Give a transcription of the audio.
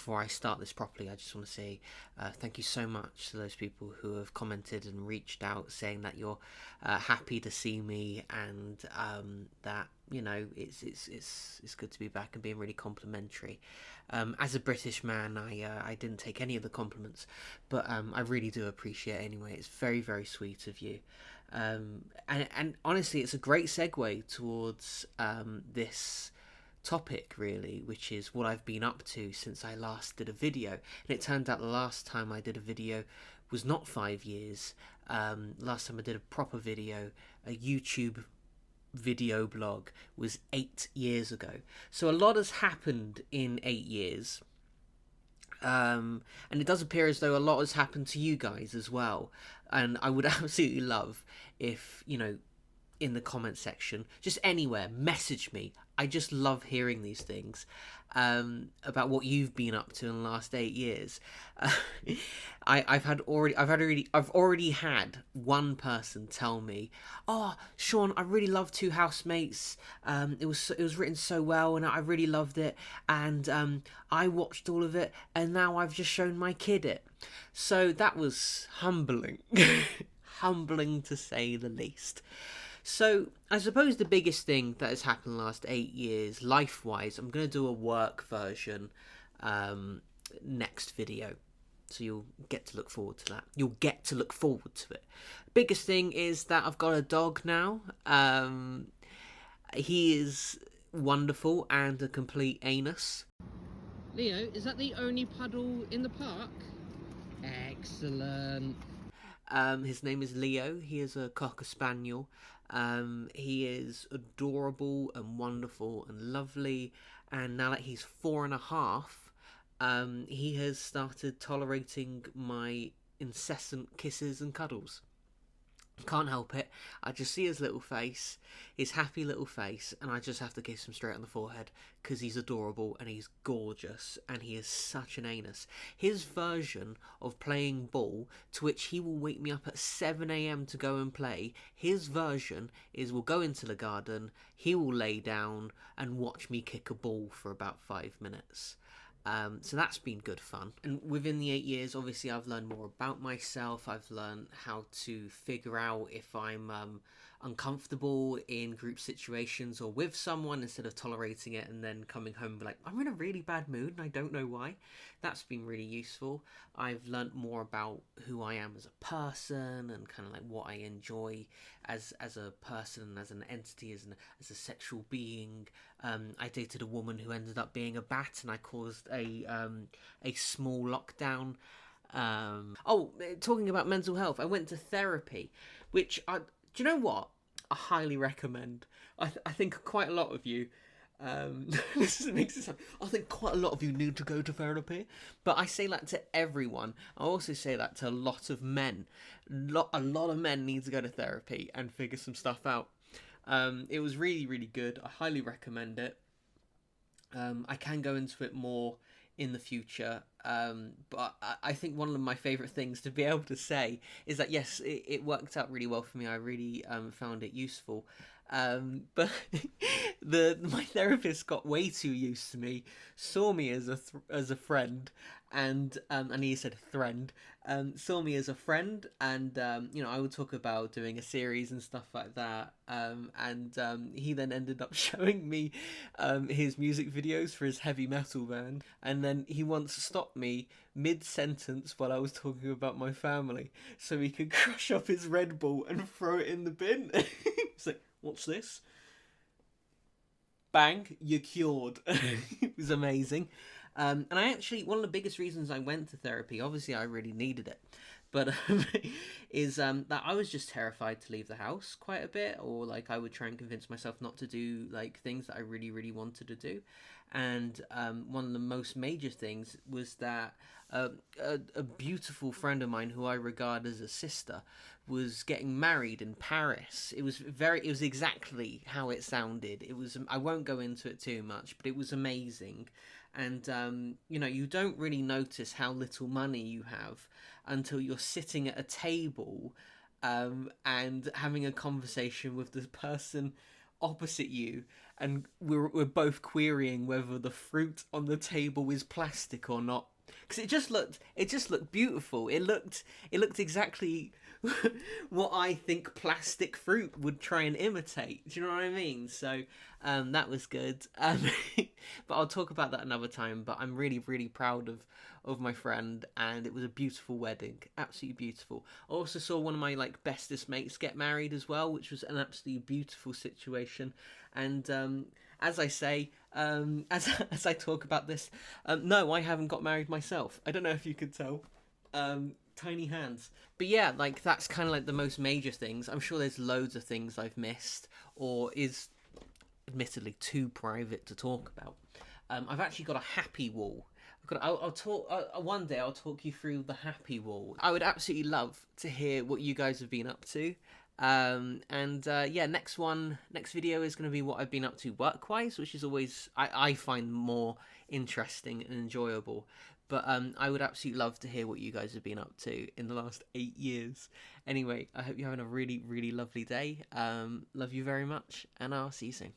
before I start this properly, I just want to say thank you so much to those people who have commented and reached out saying that you're happy to see me, and that it's good to be back and being really complimentary. As a British man, I didn't take any of the compliments, but I really do appreciate it anyway. It's very, very sweet of you. And honestly, it's a great segue towards this topic, really, which is what I've been up to since I last did a video. And it turned out the last time I did a video was not 5 years. Last time I did a proper video, a YouTube video blog, was 8 years ago. So a lot has happened in 8 years. And it does appear as though a lot has happened to you guys as well. And I would absolutely love if, in the comment section, just anywhere, message me. I just love hearing these things about what you've been up to in the last 8 years. I've already had one person tell me, "Oh, Sean, I really love Two Housemates. It was written so well, and I really loved it. And I watched all of it, and now I've just shown my kid it." So that was humbling, humbling to say the least. So, I suppose the biggest thing that has happened in the last 8 years, life-wise, I'm going to do a work version next video. So you'll get to look forward to that. You'll get to look forward to it. Biggest thing is that I've got a dog now. He is wonderful and a complete anus. Leo, is that the only puddle in the park? Excellent. His name is Leo. He is a Cocker Spaniel. He is adorable and wonderful and lovely. And now that he's 4.5, he has started tolerating my incessant kisses and cuddles. Can't help it. I just see his little face, his happy little face, and I just have to kiss him straight on the forehead because he's adorable and he's gorgeous and he is such an anus. His version of playing ball, to which he will wake me up at 7 a.m. to go and play, his version is we'll go into the garden, he will lay down and watch me kick a ball for about 5 minutes. So that's been good fun. And within the 8 years, obviously, I've learned more about myself. I've learned how to figure out if I'm uncomfortable in group situations or with someone, instead of tolerating it and then coming home and be like, I'm in a really bad mood and I don't know why. That's been really useful. I've learned more about who I am as a person and kind of like what I enjoy as a person, as an entity, as a sexual being. I dated a woman who ended up being a bat, and I caused a small lockdown. Talking about mental health, I went to therapy, which do you know what? I highly recommend. I think quite a lot of you. This makes it sound. I think quite a lot of you need to go to therapy, but I say that to everyone. I also say that to a lot of men. A lot of men need to go to therapy and figure some stuff out. It was really, really good. I highly recommend it. I can go into it more in the future, but I think one of my favourite things to be able to say is that yes, it worked out really well for me. I really found it useful. But my therapist got way too used to me, saw me as a friend, and he said friend, saw me as a friend, and I would talk about doing a series and stuff like that, and he then ended up showing me his music videos for his heavy metal band, and then he once stopped me mid-sentence while I was talking about my family so he could crush up his Red Bull and throw it in the bin. It's like, what's this? Bang, you're cured. It was amazing. And I actually, one of the biggest reasons I went to therapy, obviously I really needed it, but is that I was just terrified to leave the house quite a bit, or like I would try and convince myself not to do like things that I really, really wanted to do. And one of the most major things was that a beautiful friend of mine who I regard as a sister was getting married in Paris. It was exactly how it sounded. It was, I won't go into it too much, but it was amazing. And you don't really notice how little money you have until you're sitting at a table and having a conversation with the person opposite you, and we're both querying whether the fruit on the table is plastic or not, because it just looked beautiful. It looked exactly what I think plastic fruit would try and imitate. Do you know what I mean? So that was good. But I'll talk about that another time. But I'm really, really proud of my friend, and it was a beautiful wedding, absolutely beautiful. I also saw one of my like bestest mates get married as well, which was an absolutely beautiful situation. And as I say, as I talk about this, no, I haven't got married myself. I don't know if you could tell. Tiny hands. But yeah, like that's kind of like the most major things. I'm sure there's loads of things I've missed or is admittedly too private to talk about. I've actually got a happy wall. I'll talk one day. I'll talk you through the happy wall. I would absolutely love to hear what you guys have been up to. And yeah, next video is going to be what I've been up to work-wise, which is always I find more interesting and enjoyable. But I would absolutely love to hear what you guys have been up to in the last 8 years. Anyway, I hope you're having a really, really lovely day. Love you very much, and I'll see you soon.